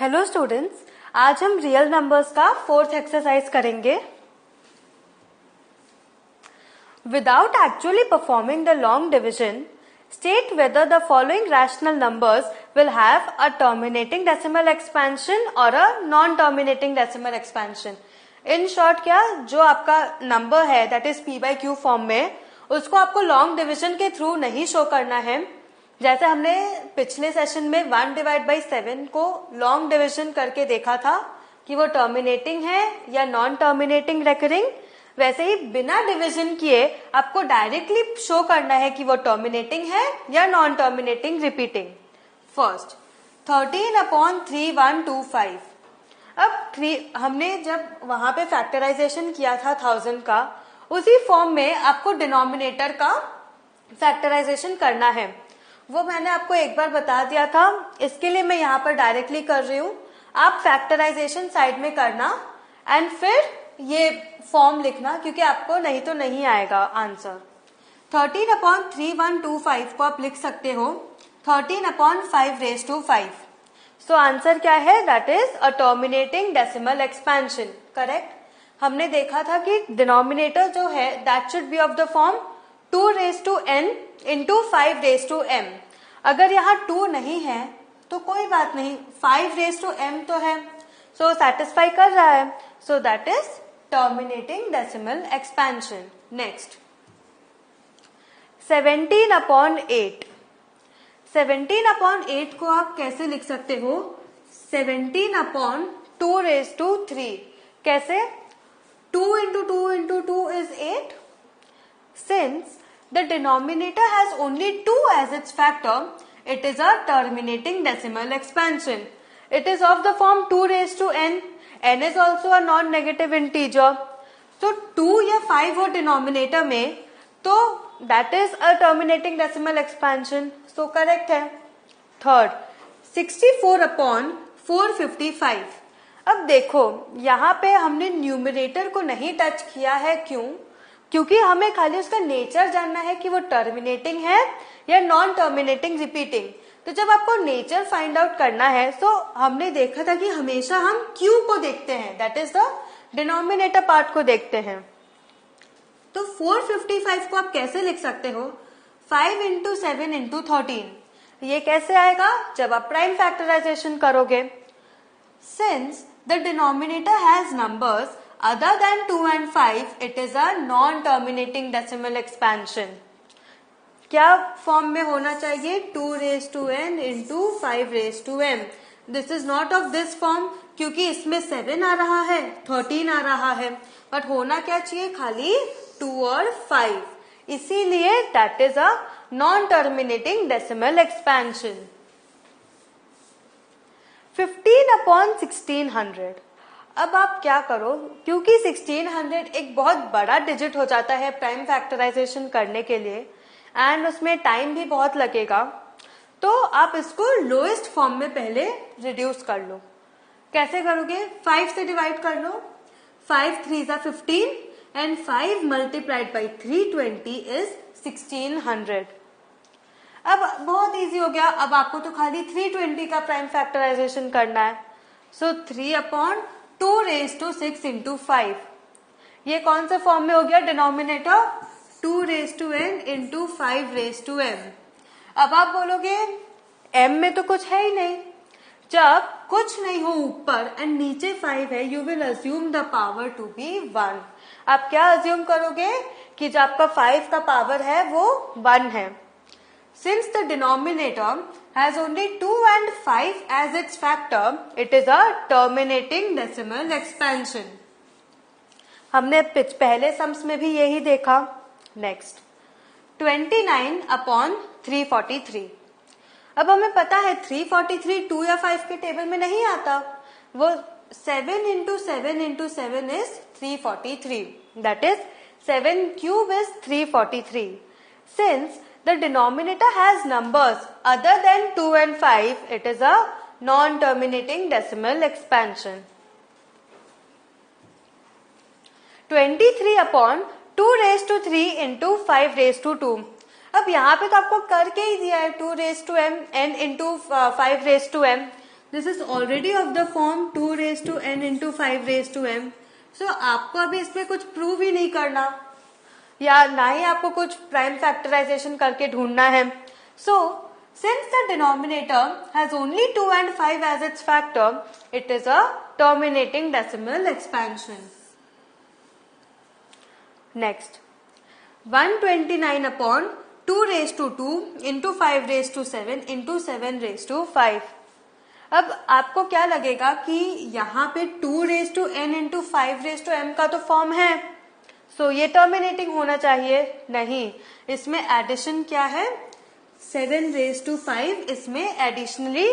Hello students, आज हम real numbers का फोर्थ एक्सरसाइज करेंगे। Without actually performing the long division, state whether the following rational numbers will have a terminating decimal expansion और a non terminating decimal expansion. In short, क्या जो आपका number है that is p by q form में, उसको आपको long division के through नहीं शो करना है। जैसे हमने पिछले सेशन में 1/7 को लॉन्ग डिविजन करके देखा था कि वो टर्मिनेटिंग है या नॉन टर्मिनेटिंग रेकरिंग, वैसे ही बिना डिविजन किए आपको डायरेक्टली शो करना है कि वो टर्मिनेटिंग है या नॉन टर्मिनेटिंग रिपीटिंग। फर्स्ट 13/3125। अब हमने जब वहां पे फैक्टराइजेशन किया था 1000 का, उसी फॉर्म में आपको डिनोमिनेटर का फैक्टराइजेशन करना है। वो मैंने आपको एक बार बता दिया था, इसके लिए मैं यहाँ पर डायरेक्टली कर रही हूँ। आप फैक्टराइजेशन साइड में करना एंड फिर ये फॉर्म लिखना, क्योंकि आपको नहीं तो नहीं आएगा आंसर। 13/3125 को आप लिख सकते हो 13/5⁵. सो आंसर क्या है? That is a terminating decimal expansion. Correct. हमने देखा था कि डिनोमिनेटर जो है that should be of the form 2n into 5m। अगर यहाँ 2 नहीं है तो कोई बात नहीं, 5m तो है, सो सेटिस्फाई कर रहा है। So that is terminating decimal expansion. Next 17/8। 17/8 को आप कैसे लिख सकते हो? 17/2⁵. कैसे? 2 into 2 into 2 is 8. Since the denominator has only 2 as its factor, it is a terminating decimal expansion. It is of the form 2n. n is also a non-negative integer. So 2 या 5 हो denominator में, तो that is a terminating decimal expansion. So correct है। Third 64/455। अब देखो यहाँ पे हमने न्यूमरेटर को नहीं टच किया है, क्यों? क्योंकि हमें खाली उसका नेचर जानना है कि वो टर्मिनेटिंग है या नॉन टर्मिनेटिंग रिपीटिंग। तो जब आपको नेचर फाइंड आउट करना है, तो हमने देखा था कि हमेशा हम क्यू को देखते हैं, that is the denominator part को देखते हैं। तो 455 को आप कैसे लिख सकते हो? 5 into 7 into 13। ये कैसे आएगा? जब आप प्राइम फैक्टराइजेशन करोगे। Since the denominator has numbers other than 2 and 5, it is a non-terminating decimal expansion. क्या फॉर्म में होना चाहिए? 2n into 5m. This is not of this form, क्योंकि इसमें 7 आ रहा है, 13 आ रहा है, बट होना क्या चाहिए? खाली 2 और 5। इसीलिए that is a non-terminating decimal expansion. 15/1600। अब आप क्या करो, क्योंकि 1600 एक बहुत बड़ा डिजिट हो जाता है प्राइम फैक्टराइजेशन करने के लिए एंड उसमें टाइम भी बहुत लगेगा, तो आप इसको लोएस्ट फॉर्म में पहले रिड्यूस कर लो। कैसे करोगे? 5 से डिवाइड कर लो। 5 3 = 15 एंड 5 multiplied by 320 is 1600। अब बहुत इजी हो गया। अब आपको तो खाली 320 का प्राइम फैक्टराइजेशन करना है। सो 3/2⁵ into 5। ये कौन सा फॉर्म में हो गया? Denominator 2n into 5m। अब आप बोलोगे m में तो कुछ है ही नहीं। जब कुछ नहीं हो ऊपर एंड नीचे 5 है, you will assume the power to be 1। आप क्या अज्यूम करोगे? कि जो आपका 5 का पावर है वो 1 है। Since the denominator has only 2 and 5 as its factor, it is a terminating decimal expansion. हमने पहले सम्स में भी यही देखा। नेक्स्ट 29/343। अब हमें पता है 343 2 या 5 के टेबल में नहीं आता, वो 7 into 7 into 7 is 343. That is 7 cube is 343. Since the denominator has numbers other than 2 and 5, it is a non-terminating decimal expansion. 23/2⁵ into 5⁵2। अब यहाँ पे तो आपको करके ही दिया है 2n into 5m, this is already of the form 2 raise to n into 5 raise to m. So आपको अभी इसमें कुछ प्रूव ही नहीं करना या ना ही आपको कुछ प्राइम फैक्टराइजेशन करके ढूंढना है. So since the denominator has only 2 and 5 as its factor, it is a terminating decimal expansion. Next 129 upon 2 raise to 2 into 5 raise to 7 into 7 raise to 5. अब आपको क्या लगेगा कि यहाँ पे 2 raise to n into 5 raise to m का तो form है, सो ये टर्मिनेटिंग होना चाहिए. नहीं, इसमें एडिशन क्या है, 7 रेज टू 5 इसमें एडिशनली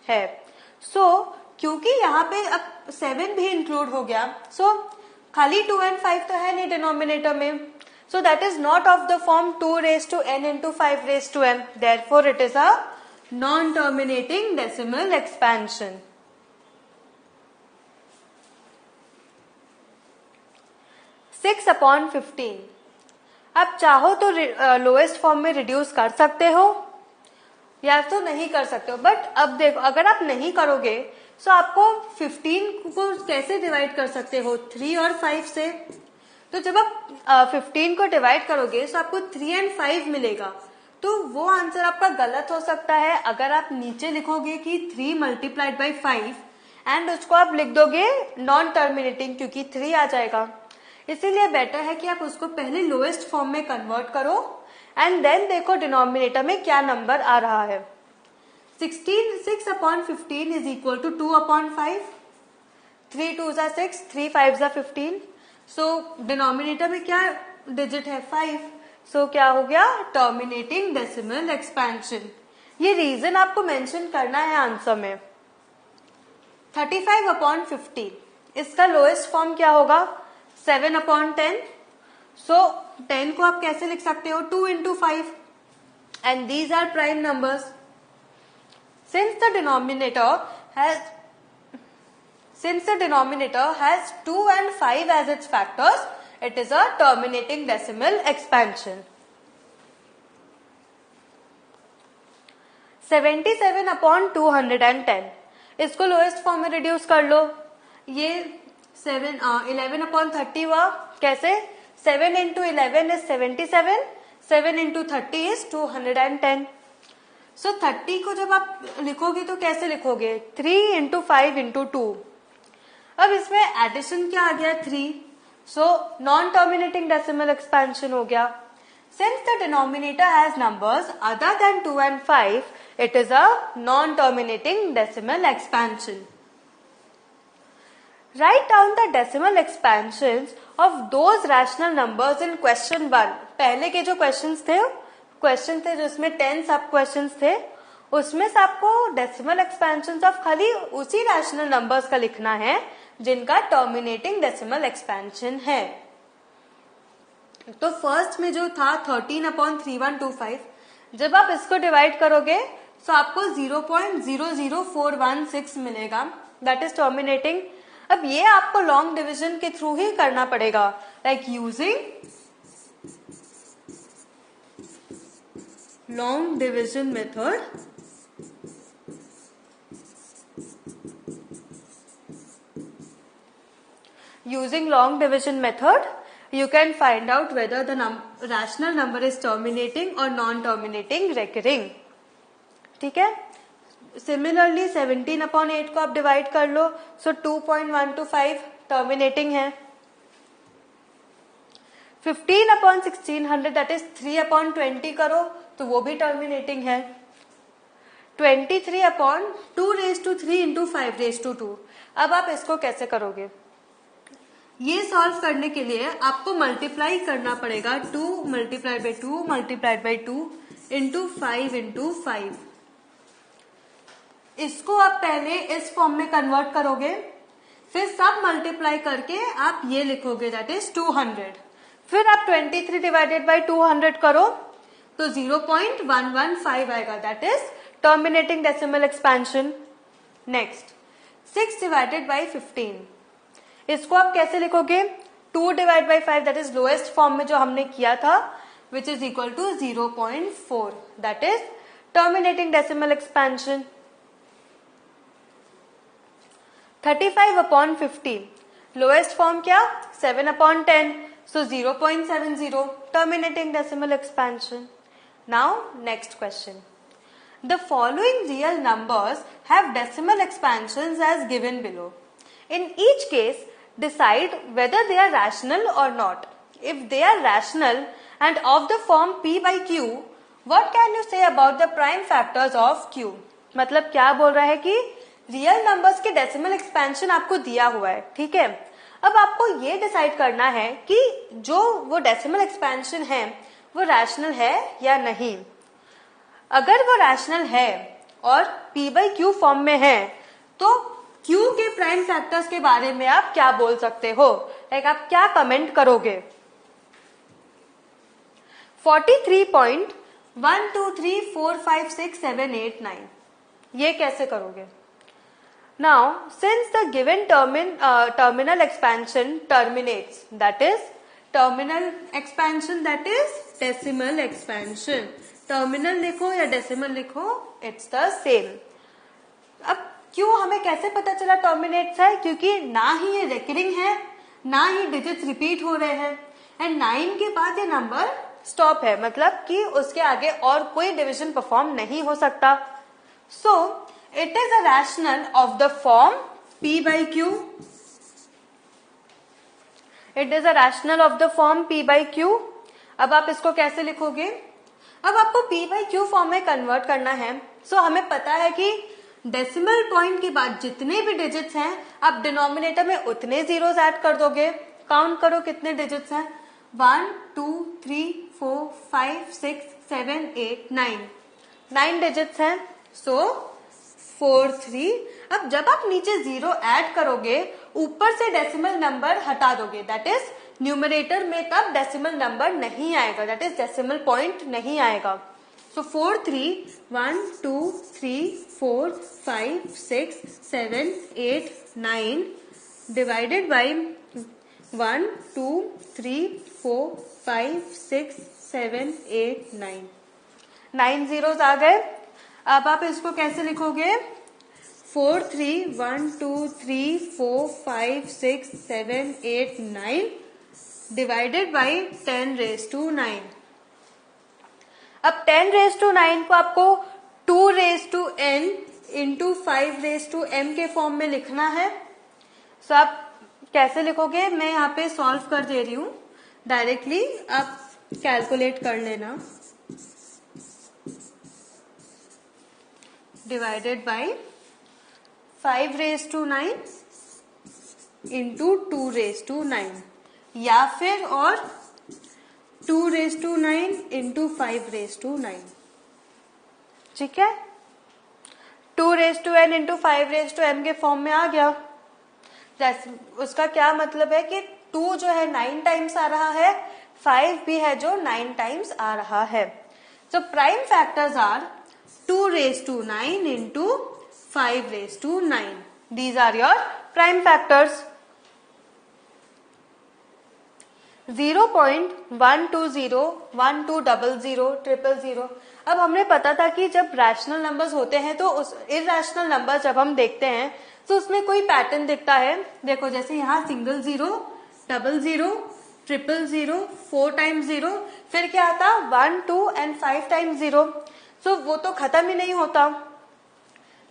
है. सो क्योंकि यहाँ पे अब 7 भी इंक्लूड हो गया, सो खाली 2 and 5 तो है नहीं डिनोमिनेटर में. So that is not of the form 2 raised to n into 5 raised to m. Therefore, it is a non-terminating decimal expansion. Six upon 15. आप चाहो तो लोएस्ट फॉर्म में रिड्यूस कर सकते हो या तो नहीं कर सकते हो. बट अब देखो, अगर आप नहीं करोगे तो आपको 15 को कैसे डिवाइड कर सकते हो, 3 और 5 से. तो जब आप 15 को डिवाइड करोगे तो आपको 3 and 5 मिलेगा. तो वो आंसर आपका गलत हो सकता है अगर आप नीचे लिखोगे कि 3 मल्टीप्लाइड बाई 5 एंड उसको आप लिख दोगे नॉन टर्मिनेटिंग, क्योंकि 3 आ जाएगा. इसीलिए बेटर है कि आप उसको पहले लोएस्ट फॉर्म में कन्वर्ट करो एंड देन देखो डिनोमिनेटर में क्या नंबर आ रहा है. 6 upon 15 is equal to 2 upon 5. 3 2 जा 6, 3 5 जा 15. सो डिनोमिनेटर में क्या डिजिट है, 5. सो क्या हो गया, टर्मिनेटिंग डेसिमल एक्सपेंशन. ये रीजन आपको मेंशन करना है आंसर में. 35 अपॉन 50, इसका लोएस्ट फॉर्म क्या होगा, 7 अपॉन 10. सो 10 को आप कैसे लिख सकते हो, 2 into 5 and these are prime numbers. Since the denominator has 2 and 5 as its factors, it is a terminating decimal expansion. 77 upon 210, इसको लोएस्ट फॉर्म में रिड्यूस कर लो. ये 11 अपॉन 30 हुआ, कैसे, 7 इंटू 11 इज 77, 7 इंटू 30 इज 210. सो 30 को जब आप लिखोगे तो कैसे लिखोगे, 3 इंटू 5 इंटू 2. अब इसमें एडिशन क्या आ गया, 3. So non terminating decimal expansion हो गया. Since the denominator has numbers other than 2 and 5, it is a non terminating decimal expansion. Write down the decimal expansions of those rational numbers in question 1. पहले के जो question थे जिसमें 10 सब question थे, उसमें से आपको डेसिमल एक्सपेंशन ऑफ खाली उसी रैशनल नंबर्स का लिखना है जिनका टर्मिनेटिंग डेसिमल एक्सपेंशन है. तो फर्स्ट में जो था 13 अपॉन 3125, जब आप इसको डिवाइड करोगे तो आपको 0.00416 मिलेगा, दैट इज टर्मिनेटिंग. अब ये आपको लॉन्ग डिविजन के थ्रू ही करना पड़ेगा, like using long division method. Using long division method, you can find out whether the rational number is terminating or non-terminating recurring. ठीक है. Similarly 17 upon 8 को आप डिवाइड कर लो, so 2.125 टर्मिनेटिंग है. 15 upon 1600 that is 3 upon 20 करो तो वो भी टर्मिनेटिंग है. 23 upon 2 raised to 3 into 5 raised to 2. अब आप इसको कैसे करोगे, ये सॉल्व करने के लिए आपको मल्टीप्लाई करना पड़ेगा 2 multiplied by 2 multiplied by 2 into 5 into 5. इसको आप पहले इस फॉर्म में कन्वर्ट करोगे, फिर सब मल्टीप्लाई करके आप ये लिखोगे, दैट इज 200. फिर आप 23 डिवाइडेड बाई 200 करो तो 0.115 आएगा, that is terminating decimal expansion. Next 6 divided by 15, इसको आप कैसे लिखोगे, 2 divide by 5 that is lowest form में जो हमने किया था, which is equal to 0.4, that is terminating decimal expansion. 35/50, lowest form क्या 7/10, so 0.70, terminating decimal expansion. Now next question. The following real numbers have decimal expansions as given below. In each case, decide whether they are rational or not. If they are rational and of the form p by q, what can you say about the prime factors of q? मतलब क्या बोल रहा है कि real numbers के decimal expansion आपको दिया हुआ है, ठीक है। अब आपको ये डिसाइड करना है कि जो वो डेसिमल एक्सपेंशन है वो रैशनल है या नहीं। अगर वो रैशनल है और p by q फॉर्म में है तो q के प्राइम फैक्टर्स के बारे में आप क्या बोल सकते हो, लाइक आप क्या कमेंट करोगे। 43.123456789 ये कैसे करोगे। Now, since the given terminal expansion terminates, that is terminal expansion, that is decimal expansion. Terminal लिखो या decimal लिखो, it's the same. अब क्यों हमें कैसे पता चला टर्मिनेट्स है, क्योंकि ना ही ये रेकरिंग है ना ही डिजिट्स रिपीट हो रहे हैं एंड 9 के बाद ये नंबर स्टॉप है, मतलब कि उसके आगे और कोई डिविजन परफॉर्म नहीं हो सकता। सो it is a rational of the form p by q. It is a rational of the form p by q. अब आप इसको कैसे लिखोगे। अब आपको p by q फॉर्म में कन्वर्ट करना है। सो हमें पता है कि डेसिमल पॉइंट के बाद जितने भी डिजिट्स हैं आप डिनोमिनेटर में उतने जीरोस ऐड कर दोगे। काउंट करो कितने डिजिट्स हैं, 1 2 3 4 5 6 7 8 9 9 डिजिट्स हैं। सो 4 3। अब जब आप नीचे जीरो ऐड करोगे ऊपर से डेसिमल नंबर हटा दोगे, दैट इज न्यूमरेटर में तब डेसिमल नंबर नहीं आएगा, दैट इज डेसिमल पॉइंट नहीं आएगा। सो 4 3 1 2 3 4 5 6 7 8 9 डिवाइडेड बाई 1 2 3 4 5 6 7 8 9 9 जीरोस आ गए। अब आप इसको कैसे लिखोगे, 4 3 1 2 3 4 5 6 7 8 9 डिवाइडेड बाई 10 रेज टू 9। अब 10 रेज टू 9 को आपको 2 raise to n into 5 raise to m के फॉर्म में लिखना है। सो आप कैसे लिखोगे, मैं यहाँ पे सॉल्व कर दे रही हूँ डायरेक्टली, आप कैलकुलेट कर लेना। Divided by 5 raise to 9 into 2 raise to 9 या फिर और 2 raise to 9 into 5 raise to 9, ठीक है। 2 raise to n into 5 raise to m के फॉर्म में आ गया। उसका क्या मतलब है कि 2 जो है 9 टाइम्स आ रहा है, 5 भी है जो 9 टाइम्स आ रहा है। So prime factors are 2 raised to 9 into 5 raised to 9. These are your prime factors. 0.120, 1200, 000। अब हमने पता था कि जब रैशनल नंबर्स होते हैं तो उस इरैशनल नंबर जब हम देखते हैं तो उसमें कोई पैटर्न दिखता है। देखो जैसे यहाँ सिंगल 0, डबल 0, ट्रिपल 0, 4 टाइम्स 0, फिर क्या आता 1 2 एंड 5 टाइम्स 0। सो वो तो खत्म ही नहीं होता।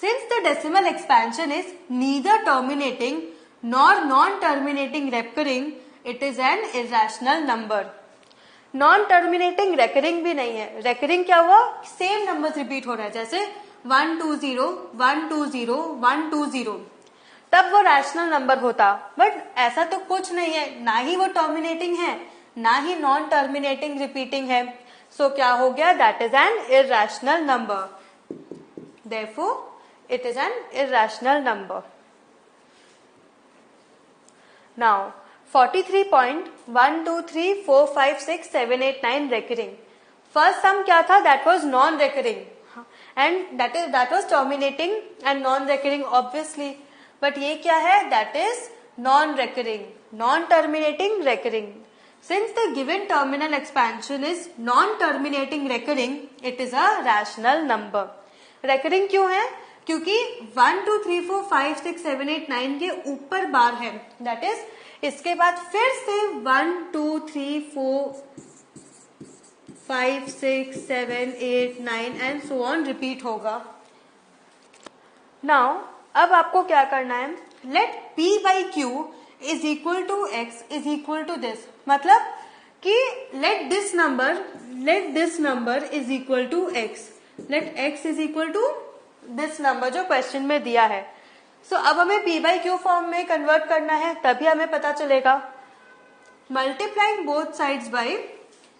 Since the decimal expansion is neither terminating nor non terminating recurring, it is an irrational number. Non terminating recurring भी नहीं है। रेकरिंग क्या हुआ, सेम नंबर रिपीट हो रहा है, जैसे 1 2 0 1 2 0 1 2 0, तब वो रैशनल नंबर होता। बट ऐसा तो कुछ नहीं है, ना ही वो टर्मिनेटिंग है ना ही नॉन टर्मिनेटिंग रिपीटिंग है। सो क्या हो गया, that is an irrational number, therefore it is an irrational number. Now 43.123456789 recurring. First sum क्या था, that was non recurring and that was terminating and non recurring obviously. But ये क्या है, that is non recurring, non terminating recurring. Since the given terminal expansion is non-terminating recurring, it is a rational number. Recurring क्यों है, क्योंकि 1 2 3 4 5 6 7 8 9 के ऊपर बार है, that is इसके बाद फिर से 1 2 3 4 5 6 7 8 9 and so on repeat now. नाउ अब आपको क्या करना है, let P by Q is equal to X is equal to this, मतलब कि let this number is equal to X, let X is equal to this number जो question में दिया है। सो अब हमें P बाई Q फॉर्म में convert करना है, तभी हमें पता चलेगा। Multiplying both sides by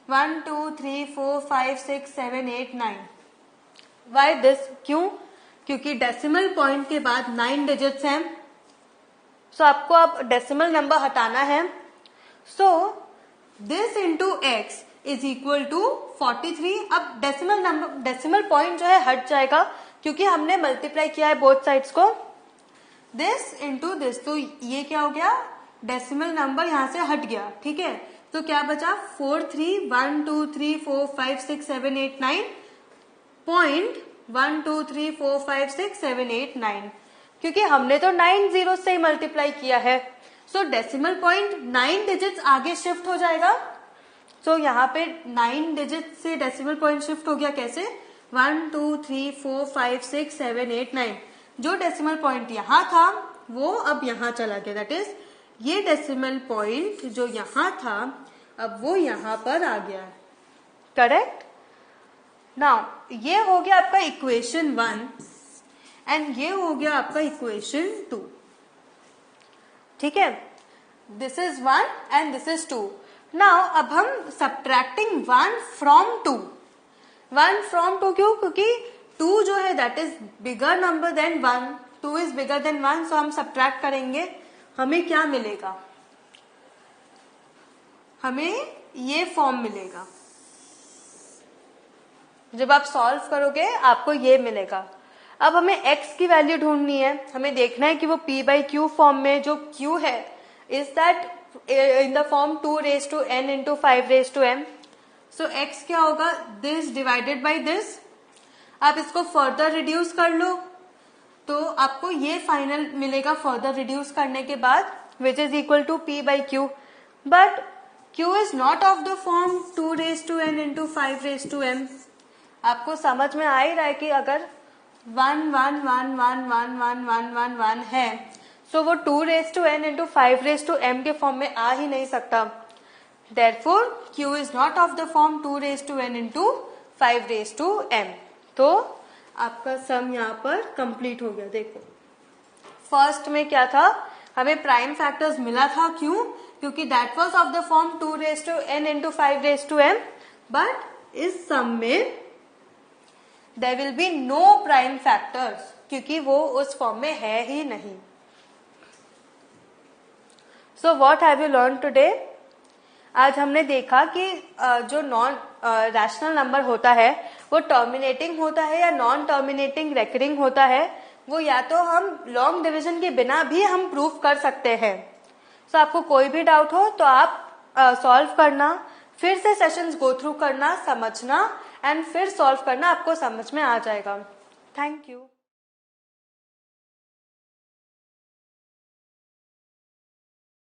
1 2 3 4 5 6 7 8 9। Why this, क्यों? क्योंकि डेसिमल पॉइंट के बाद 9 डिजिट्स हैं, सो आपको अब डेसिमल नंबर हटाना है। So this into X is equal to 43। अब डेसिमल पॉइंट जो है हट जाएगा क्योंकि हमने मल्टीप्लाई किया है बोथ साइड्स को। दिस इंटू दिस, तो ये क्या हो गया, डेसिमल नंबर यहां से हट गया, ठीक है। तो क्या बचा 4 3 1 2 3 4 5 6 7 8 9 पॉइंट 1 2 3 4 5 6 7 8 9, क्योंकि हमने तो 9 जीरो से ही मल्टीप्लाई किया है। सो डेसिमल पॉइंट 9 डिजिट्स आगे शिफ्ट हो जाएगा। सो यहाँ पे 9 डिजिट से डेसिमल पॉइंट शिफ्ट हो गया, कैसे, 1 2 3 4 5 6 7 8 9। जो डेसिमल पॉइंट यहाँ था वो अब यहाँ चला गया, दैट इज ये डेसिमल पॉइंट जो यहाँ था अब वो यहाँ पर आ गया, करेक्ट। नाउ ये हो गया आपका इक्वेशन 1 एंड ये हो गया आपका इक्वेशन 2, ठीक है। This is 1 and this is 2। Now अब हम सब्ट्रैक्टिंग 1 फ्रॉम 2। 1 फ्रॉम 2 क्यों? क्योंकि 2 जो है that is bigger number than 1, 2 is bigger than 1, so हम सब्ट्रैक्ट करेंगे, हमें क्या मिलेगा, हमें ये फॉर्म मिलेगा। जब आप सॉल्व करोगे आपको ये मिलेगा। अब हमें x की वैल्यू ढूंढनी है, हमें देखना है कि वो P बाई Q फॉर्म में जो Q है is that in the form 2 raise to n into 5 raise to m। So x क्या होगा, दिस डिवाइडेड बाई दिस। आप इसको फर्दर रिड्यूस कर लो तो आपको ये फाइनल मिलेगा फर्दर रिड्यूस करने के बाद, which is equal to P by Q। But Q is not of the form 2 raise to n into 5 raise to m। आपको समझ में आ ही रहा है कि अगर 1 1 1 1 1 1 1 1 1 है, सो वो 2 raise to n into 5 raise to m के फॉर्म में आ ही नहीं सकता। Therefore, Q is not of the form 2 raised to n into 5 raised to m। तो आपका सम यहाँ पर कंप्लीट हो गया। देखो फर्स्ट में क्या था, हमें प्राइम फैक्टर्स मिला था, क्यों? क्योंकि that was of the form 2 raise to n into 5 raise to m। But इस सम में there will be no prime factors, क्योंकि वो उस फॉर्म में है ही नहीं। So what have you learn today? आज हमने देखा कि जो नॉन रैशनल नंबर होता है वो टर्मिनेटिंग होता है या नॉन टर्मिनेटिंग रेकरिंग होता है। वो या तो हम लॉन्ग डिवीजन के बिना भी हम प्रूफ कर सकते हैं। सो आपको कोई भी डाउट हो तो आप सॉल्व करना, फिर से सेशंस गो थ्रू करना, समझना एंड फिर सॉल्व करना, आपको समझ में आ जाएगा। Thank you.